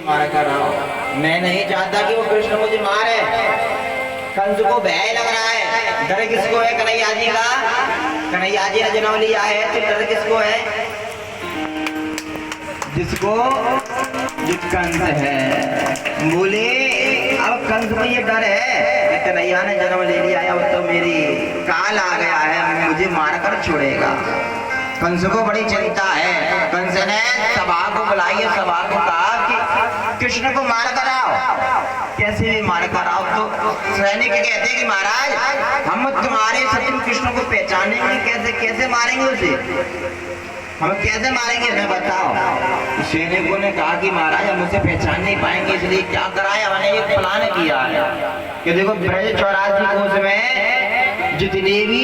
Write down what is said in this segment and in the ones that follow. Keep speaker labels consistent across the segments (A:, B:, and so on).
A: मार कर आओ। मैं नहीं चाहता कि वो कृष्ण मुझे मारे। कंस को भय लग रहा है। डर किसको है? कन्हैया जी का। कन्हैया जी ने जन्म लिया है तो डर किसको है? जिसको जिस कंस है। बोले अब कंस को ये डर है कि कन्हैया ने जन्म ले लिया है, अब तो मेरी काल आ गया है, मुझे मारकर छोड़ेगा। कंस को बड़ी चिंता है। कंस ने सभा को बुलाई, सभा को कहा कि कृष्ण को मार कर आओ, कैसे भी मार कर आओ। तो सैनिक कहते हैं कि महाराज हम तुम्हारे शत्रु कृष्ण को पहचानेंगे कैसे? कैसे मारेंगे उसे? हम कैसे मारेंगे हमें बताओ। सैनिकों ने कहा कि महाराज हम उसे पहचान नहीं पाएंगे, इसलिए क्या कराया, हमने एक प्लान किया है कि देखो ब्रज 84 कोष में जितने भी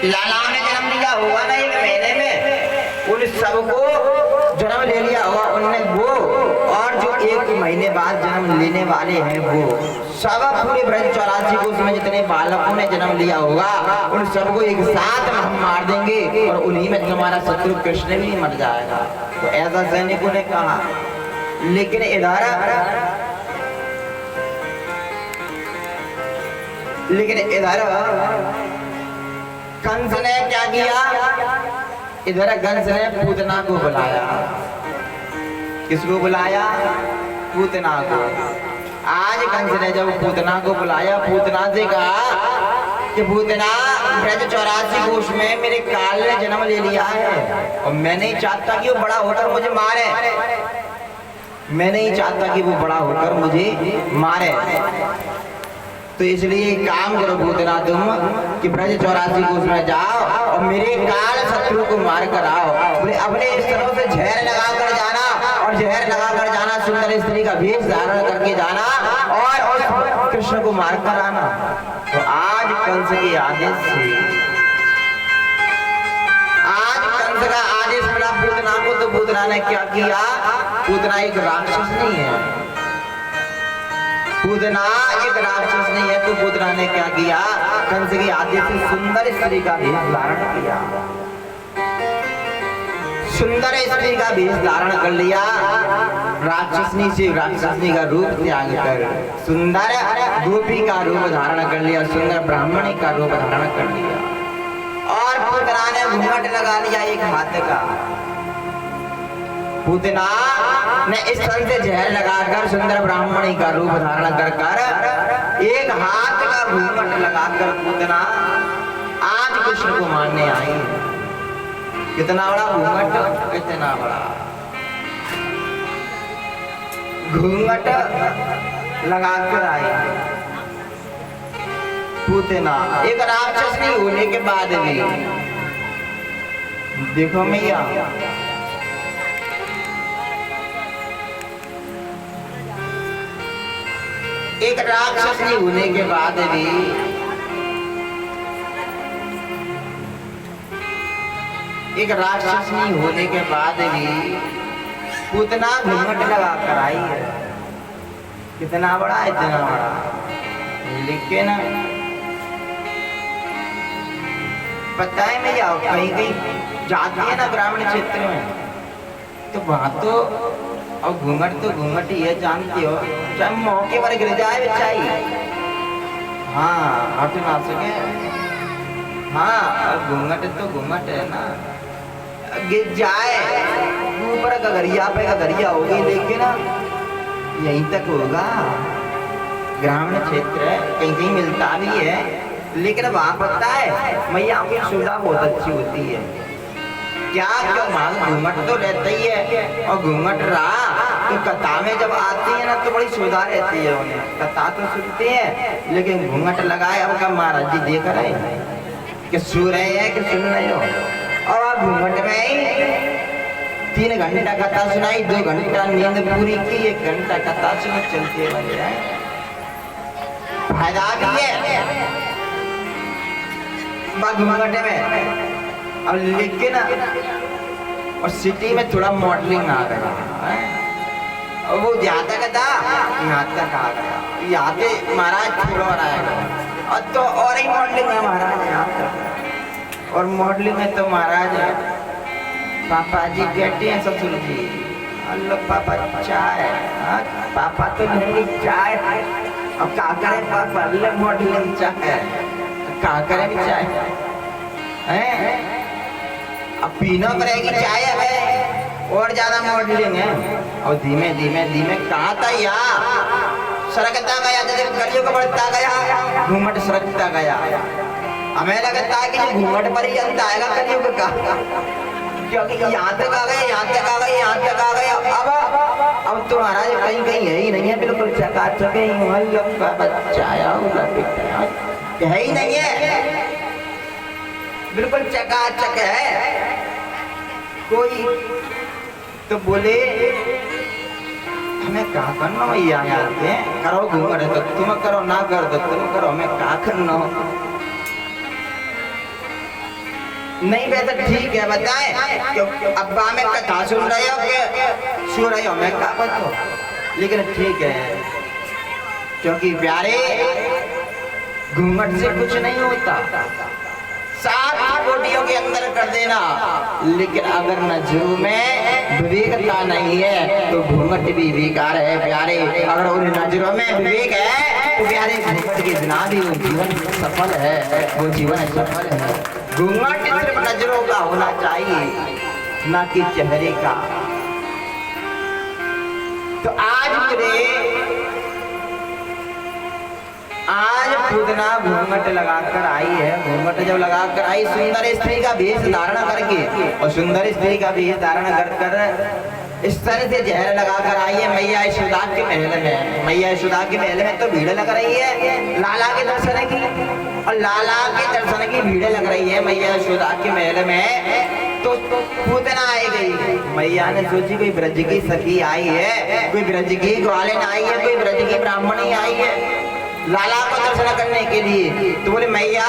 A: लालाओं ने जन्म लिया होगा ना एक महीने में, उन सबको जन्म ले लिया होगा उनने वो, और जो एक महीने बाद जन्म लेने वाले हैं वो सब पूरे ब्रज 84 कोष में जितने बालकों ने जन्म लिया होगा उन सबको एक साथ हम मार देंगे और उन्हीं में तुम्हारा शत्रु कृष्ण भी मर जाएगा। तो ऐसा सैनिकों ने कहा। लेकिन इधर कंस ने क्या किया? इधर कंस ने पूतना को बुलाया। किसको बुलाया? पूतना को। आज कंस ने जब पूतना को बुलाया, पूतना से कहा कि पूतना ब्रज 84 कोष में मेरे काल ने जन्म ले लिया है और मैं नहीं चाहता कि वो बड़ा होकर मुझे मारे। मैं नहीं चाहता कि वो बड़ा होकर मुझे मारे। तो इसलिए काम करो पूतना तुम कि ब्रज 84 कोष में जाओ और मेरे काल शत्रु को मार कर आओ। अपने इस तरह से जहर लगा कर जाना और जहर लगा कर जाना, सुंदर स्त्री का वेश धारण करके जाना और उस कृष्ण को मार कर आना। तो आज कंस के आदेश से, आज कंस का आदेश मिला पूतना को। तो पूतना ने क्या किया? पूतना एक राक्षस नहीं है, पूतना एक राक्षस नहीं है। तो पूतना ने क्या किया? कंस के आदेश से सुंदर स्त्री का वेश धारण किया, सुंदर स्त्री का वेश धारण कर लिया। राक्षसनी से राक्षसनी का रूप त्याग कर सुंदर गोपी का रूप धारण कर लिया, सुंदर ब्राह्मणी का रूप धारण कर लिया। और पूतना ने घूंघट लगा लिया एक हाथ का। पूतना ने इस तरह से जहर लगाकर सुंदर ब्राह्मणी का रूप धारण कर कर एक हाथ का घूंघट लगाकर पूतना आज कृष्ण को मारने आई। कितना बड़ा घूंघट, कितना बड़ा घूंघट लगाकर आई पूतना। एक राक्षस नहीं होने के बाद भी देखो मैया, एक राक्षस नहीं होने के बाद भी एक राक्षस नहीं होने के बाद भी पूतना घूंघट लगा कर आई है। कितना बड़ा, इतना बड़ा। लेकिन पता है मैं कहीं कहीं जाती है ना ग्रामीण क्षेत्र में, तो वहां तो और घूंघट तो घूंघट ही है, जानती हो, चाहे मौके पर गिर जाए बच्चाई, हाँ हट ना सके। हाँ घूंघट तो घूंघट है ना, गिर जाए ऊपर गगरिया पे गगरिया होगी, लेकिन यहीं तक होगा। ग्रामीण क्षेत्र है, कहीं कहीं मिलता भी है, लेकिन वहां पता है मैया की सुविधा बहुत अच्छी होती है। क्या क्यों? घूंघट तो रहता ही है, और घूंघट रहा तो कथा में जब आती है ना तो बड़ी सुविधा रहती है उन्हें। कथा तो सुनते हैं लेकिन घूंघट लगाए। अब क्या महाराज जी देख रहे हैं कि सो रहे हैं कि सुन रहे हो? और घूंघट में ही 3 घंटा कथा सुनाई, 2 घंटा नींद पूरी की, 1 घंटा कथा सुन चलते बने हैं। फायदा भी है घूंघट में। अब लेकिन और सिटी में थोड़ा मॉडलिंग आ गया है, और वो ज्यादा कथा यहाँ तक आ गया, यहाँ पे महाराज थोड़ा आएगा और तो और ही मॉडलिंग है महाराज यहाँ तक। और मॉडलिंग में तो महाराज पापा जी बेटे हैं, ससुर जी, हेलो पापा चाय। हाँ, पापा तो लेंगे चाय। अब क्या करें पापा, ले मॉडलिंग चाय, क्या करें चाय हैं? अब पीना पड़ेगी चाय अब, और ज्यादा मॉडलिंग है। और धीमे धीमे धीमे कहाँ था यार, सरकता गया, जैसे कलियों का बढ़ता गया, घूंघट सरकता गया। हमें लगता है कि घूंघट पर ही अंत आएगा कलियुग का, क्योंकि यहाँ तक आ गए, यहाँ तक आ गए, यहाँ तक आ गए। अब तो महाराज कहीं कहीं है ही नहीं है, बिल्कुल चकाचक का बच्चा है ही नहीं है, बिल्कुल चकाचक है। कोई तो बोले हमें क्या करना भैया, करो घूंघट तो तुम करो, ना कर दो तुम करो, हमें क्या करना। नहीं वैसे ठीक है बताएं, क्योंकि अब्बा में कथा सुन रहे हो कि सो रहे हो, मैं क्या बताऊं, लेकिन ठीक है क्योंकि प्यारे घूंघट से कुछ नहीं होता, सात कोटियों के अंदर कर देना, लेकिन अगर नजरों में विवेकता नहीं है तो घूंघट भी बेकार है प्यारे। अगर उन नजरों में विवेक है तो प्यारे घूंघट के बिना भी वो जीवन सफल है, वो जीवन सफल है। घूंघट सिर्फ नजरों का होना चाहिए, ना कि चेहरे का। तो आज पूतना घूंघट लगाकर आई है। घूंघट जब लगाकर आई सुंदर स्त्री का वेश धारण करके, और सुंदर स्त्री का वेश धारण कर इस तरह से जहर लगाकर आई है मैया यशोदा के महल में। मैया यशोदा के महल में तो भीड़ लग रही है लाला के दर्शन की, और लाला के दर्शन की भीड़ लग रही है मैया यशोदा के महल में। तो पूतना आई गई, मैया ने सोची कोई ब्रज की सखी आई है, कोई ब्रज की ग्वालिन आई है, कोई ब्रज की ब्राह्मणी आई है लाला को दर्शन करने के लिए। तो बोले मैया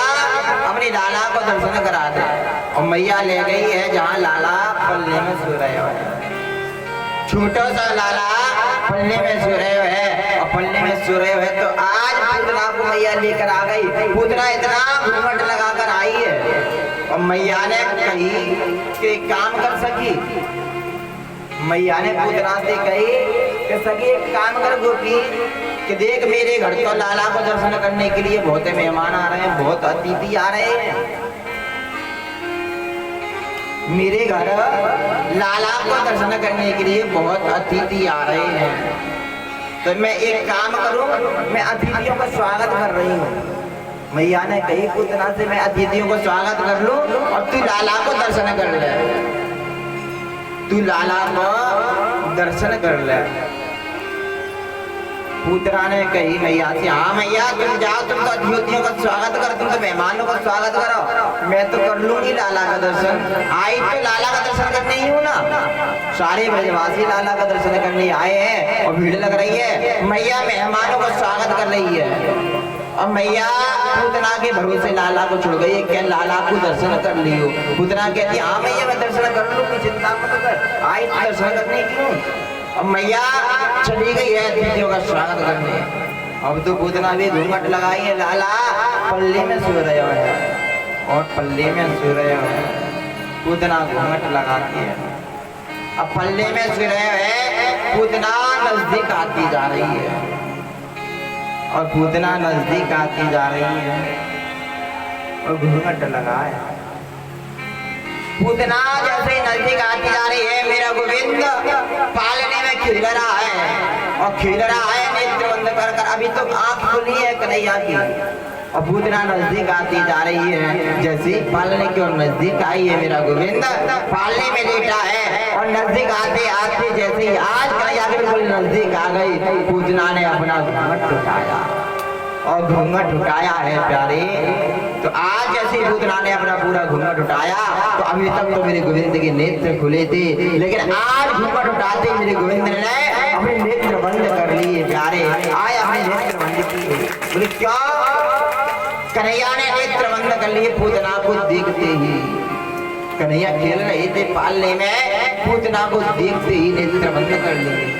A: अपनी लाला को दर्शन करा दे, और मैया ले गई है जहाँ लाला पल्ले में सो रहे हो, छोटा सा लाला पल्ले में सो रहे है, और पल्ले में सो रहे है। तो आज पूतना को मैया लेकर आ गई। पूतना इतना घूंघट लगाकर आई है, और मैया ने कही कि काम कर सकी, मैया ने पूतना से कही कि सखी एक काम कर गोपी, कि देख मेरे घर तो लाला को दर्शन करने के लिए बहुत मेहमान आ रहे हैं, बहुत अतिथि आ रहे हैं, मेरे घर लाला को दर्शन करने के लिए बहुत अतिथि आ रहे हैं। तो मैं एक काम करूं, मैं अतिथियों का स्वागत कर रही हूँ। मैया ने कही पूतना से मैं अतिथियों को स्वागत कर लूं, और तू लाला को दर्शन कर ले, तू लाला को दर्शन कर ले। पूतना ने कही मैया से, हाँ मैया तुम जाओ, तुम तो अतिथियों का स्वागत करो, तुम तो मेहमानों का स्वागत करो, मैं तो कर लूंगी लाला का दर्शन। आई तो लाला का दर्शन करने ही हूँ ना, सारे ब्रजवासी लाला का दर्शन करने आए हैं, और भीड़ लग रही है, मैया मेहमानों का स्वागत कर रही है। और मैया पूतना के भरोसे लाला को छोड़ गई, क्या लाला को दर्शन कर लियो। पूतना कहती हाँ मैया मैं दर्शन कर लूंगी, चिंता मत कर, आई तो दर्शन करने क्यों। अब मैया चली गई है अतिथियों का स्वागत करने। अब तो पूतना भी घूंघट लगाई है, लाला पल्ले में सो रहे हैं, और पल्ले में सो रहे हैं, पूतना घूंघट लगा के। अब पल्ले में सो रहे हैं, पूतना नजदीक आती जा रही है, और पूतना नजदीक आती जा रही है, और घूंघट लगा है। पूतना जैसे नजदीक आती जा रही है, मेरा गोविंद पालने में खिल रहा है, और खिल रहा है नेत्र बंद कर कर, अभी तो आंख खुली है कन्हैया की, और पूतना नजदीक आती जा रही है। जैसे पालने की ओर नजदीक आई है मेरा गोविंद, पालने में लेटा है, और नजदीक आते आते जैसे ही आज कन्हैया बिल्कुल नजदीक आ गई, पूतना ने अपना घूंघट उठाया, और घूंघट उठाया है प्यारे। तो आज जैसे पूतना ने अपना पूरा घूंघट उठाया, तो अभी तक तो मेरे गोविंद के नेत्र खुले थे, लेकिन आज घूंघट उठाते मेरे गोविंद ने अपने नेत्र बंद कर लिए प्यारे। आए अपने नेत्र बंद किए, बोले क्या कन्हैया ने नेत्र बंद कर लिए पूतना को देखते ही। कन्हैया खेल रहे थे पालने में, पूतना को देखते ही नेत्र बंद कर लिए।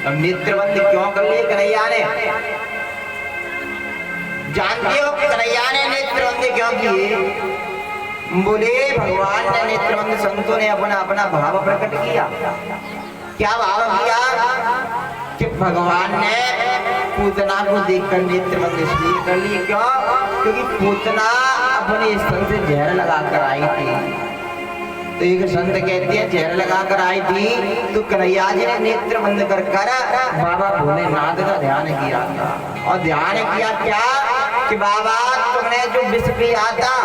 A: अब नेत्र बंद क्यों कर लिए कन्हैया ने, जानते हो कन्हैया ने नेत्रबंद क्यों किए? बोले भगवान ने नेत्रबंद, संतों ने अपना अपना भाव प्रकट किया। क्या भाव किया कि भगवान ने पूतना को देखकर नेत्र बंद इसलिए कर ली, क्यों? क्योंकि पूतना अपने स्तन से जहर लगाकर आई थी। तो एक संत कहते हैं जहर लगाकर आई थी तो कन्हैया जी ने नेत्र बंद कर बाबा भोलेनाथ का ध्यान किया था। और ध्यान किया क्या कि बाबा तुमने जो विष पिया था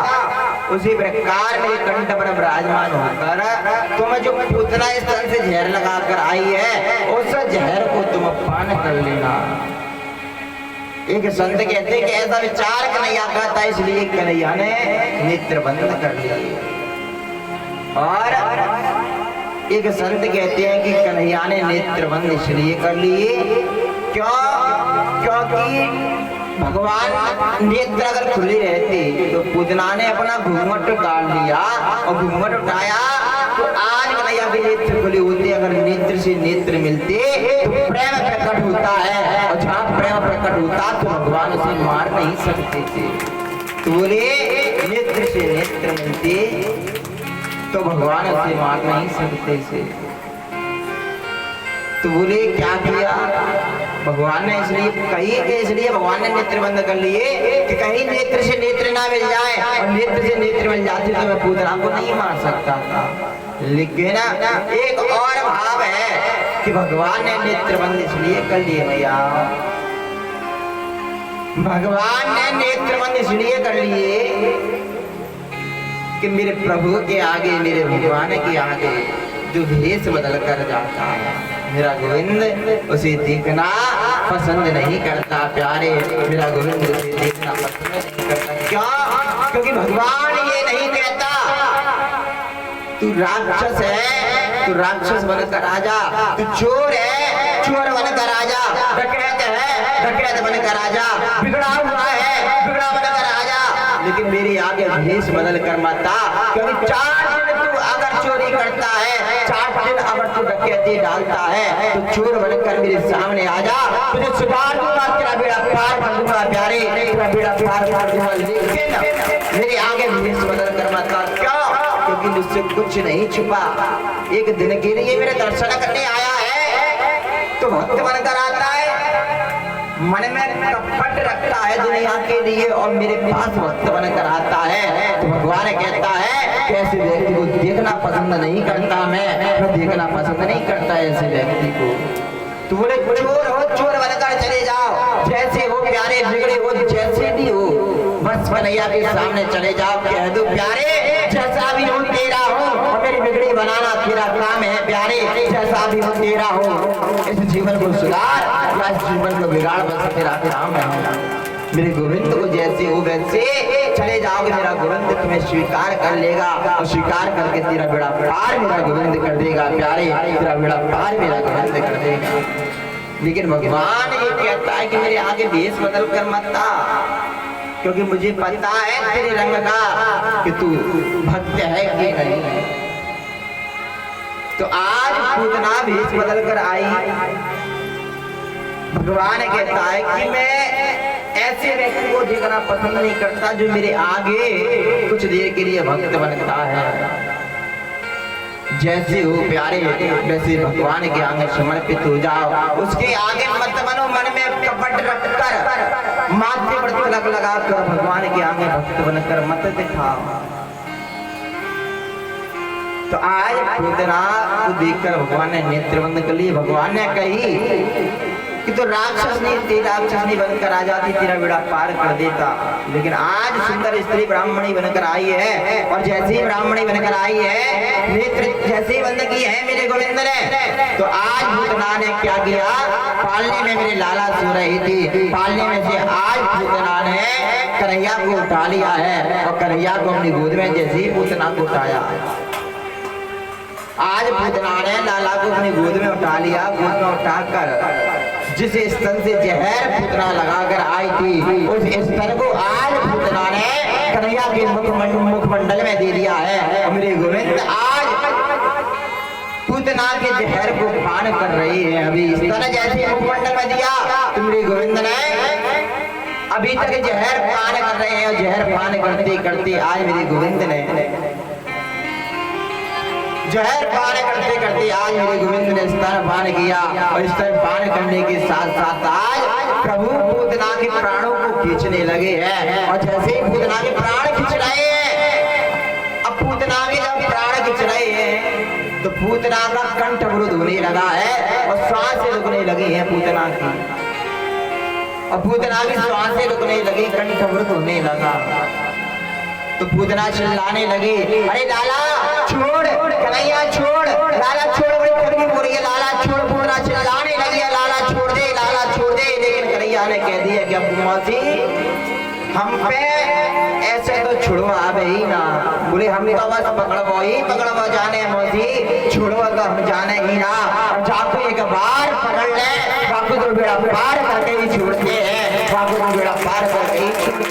A: उसी प्रकार मेरे कंठ पर विराजमान होकर तुम्हें जो पूतना स्तन से जहर लगाकर आई है उस जहर को तुम पान कर लेना। एक संत कहते कि ऐसा विचार कन्हैया का था, इसलिए कन्हैया ने नेत्र बंद कर लिए। और एक संत कहते हैं कि कन्हैया ने नेत्र बंद इसलिए कर लिए क्यों? क्योंकि भगवान नेत्र अगर खुली रहती तो पूतना ने अपना घूंघट डाल लिया और घूंघट उठाया तो आज कन्हैया के नेत्र खुले होते। अगर नेत्र से नेत्र मिलते तो प्रेम प्रकट होता है, और जहाँ प्रेम प्रकट होता तो भगवान उसे मार नहीं सकते थे। तो बोले नेत्र से नेत्र मिलते तो भगवान उसे मार नहीं सकते थे। तो बोले क्या किया भगवान ने? इसलिए कहीं के इसलिए भगवान ने नेत्र बंद कर लिए कि कहीं नेत्र से नेत्र ना मिल जाए, और नेत्र से नेत्र मिल जाती तो मैं पूतना को नहीं मार सकता था। लेकिन एक और भाव है कि भगवान ने नेत्र बंद इसलिए कर लिए भैया, भगवान ने नेत्र बंद इसलिए कर लिए कि मेरे प्रभु के आगे, मेरे भगवान के आगे जो भेष बदल कर जाता है मेरा गोविंद उसे देखना पसंद नहीं करता। प्यारे मेरा गोविंद उसे देखना पसंद नहीं करता। क्यों? क्योंकि भगवान ये नहीं कहता तू राक्षस है, तू राक्षस बनकर राजा, तू चोर है, चोर बनकर राजा, डकैत है, डकैत बनकर राजा, बिगड़ा हुआ है, बिगड़ा बनकर राजा। लेकिन मेरे आगे भेष बदल कर माता, क्योंकि 4 दिन तू अगर चोरी करता है, 4 दिन अगर तू डकैती डालता है तो चोर बनकर मेरे सामने आ जा, तुझे सुधार दूंगा, तेरा बेड़ा पार कर दूंगा। प्यारे तेरा बेड़ा पार कर दूंगा। लेकिन मेरे आगे भेष बदल कर माता, क्यों? क्योंकि मुझसे कुछ नहीं छुपा। एक दिन के लिए मेरे दर्शन करने आया है तो भक्त बनकर आता है, मन में कपट रखता है दुनिया के लिए और मेरे पास भक्त बनकर आता है। तो भगवान कहता है कि ऐसे व्यक्ति को देखना पसंद नहीं करता, मैं देखना पसंद नहीं करता ऐसे व्यक्ति को। तो बोले चोर हो, चोर बनकर चले जाओ, जैसे हो प्यारे, बिगड़े हो जैसे भी हो, बस कन्हैया के सामने चले जाओ, कह दो प्यारे जैसा भी हो तेरा हो, और मेरी बिगड़ी बनाना तेरा काम है। प्यारे जैसा भी हो तेरा हो, इस जीवन को सुधार या इस जीवन को बिगाड़, बस तेरा काम है। मेरे गोविंद को जैसे हो वैसे चले जाओगे, मेरा गोविंद तुम्हें स्वीकार कर लेगा, और स्वीकार करके तेरा बेड़ा पार मेरा गोविंद कर देगा। प्यारे तेरा बेड़ा पार मेरा गोविंद कर देगा। लेकिन भगवान ये कहता है कि मेरे आगे भेष बदल कर मत आ, क्योंकि मुझे पता है तेरे रंग का कि तू भक्त है कि नहीं। तो आज पूतना भेष बदल कर आई, भगवान कहता है कि मैं ऐसे व्यक्ति को देखना पसंद नहीं करता जो मेरे आगे कुछ देर के लिए भक्त बनता है। जैसे हो प्यारे वैसे भगवान के आगे समर्पित हो जाओ, उसके आगे मत बनो मन में कपट रखकर, माथे पर तिलक लगाकर भगवान के आगे भक्त बनकर मत दिखाओ। तो आज पूतना को देखकर भगवान ने नेत्र बंद कर लिए। भगवान ने कही कि तो राक्षस नहीं बनकर आ जाती, तेरा बेड़ा पार कर देता। लेकिन आज सुंदर स्त्री ब्राह्मणी बनकर आई है, और जैसे ही ब्राह्मणी बनकर आई है, नेत्र जैसे ही बंद की है मेरे गोविंद ने, तो आज पूतना ने क्या किया? पालने में मेरे लाला सो रही थी, पालने में से आज पूतना ने कन्हैया को उठा लिया है, और कन्हैया को अपनी गोद में जैसे ही पूतना को उठाया, आज पूतना ने लाला को अपनी गोद में उठा लिया। गोद में उठाकर जिस स्तन से जहर पूतना लगाकर आई थी, उस स्तन को आज पूतना ने कन्हैया के मुखमंडल में दे दिया है। और मेरे गोविंद आज पूतना के जहर को पान कर रही है। अभी स्तन जैसे मुखमंडल में दिया तो मेरे गोविंद ने अभी तक जहर पान कर रहे हैं, और जहर पान करते करते आज मेरे गोविंद ने जहर पान करते करते आज मेरे गोविंद ने स्तन पान किया और स्तन पान करने के साथ साथ आज प्रभु पूतना के प्राणों को खींचने लगे हैं। और जैसे ही पूतना के प्राण खींच रहे हैं, अब पूतना के जब प्राण खींच रहे हैं तो पूतना का कंठ अवरुद्ध होने लगा है और श्वासें रुकने लगी हैं पूतना की, और पूतना की श्वासें रुकने लगी, कंठ अवरुद्ध होने लगा। तो पूतना चिल्लाने लगी, अरे लाला छोड़, कन्हैया छोड़, लाला छोड़, बड़ी गर्मी हो रही है, लाला छोड़। पूतना चिल्लाने लगी, लाला छोड़ दे, लाला छोड़ दे। लेकिन कन्हैया ने कह दिया कि अब मौसी हम पे ऐसे तो छुड़वा ही ना। बोले हम तो बस पकड़वा जाने मौसी, छुड़वा तो हम जाने ही ना। जाको एक बार पकड़ ले, बाको तो बेड़ा पार करके ही छोड़ते हैं, बाको तो बेड़ा पार करके ही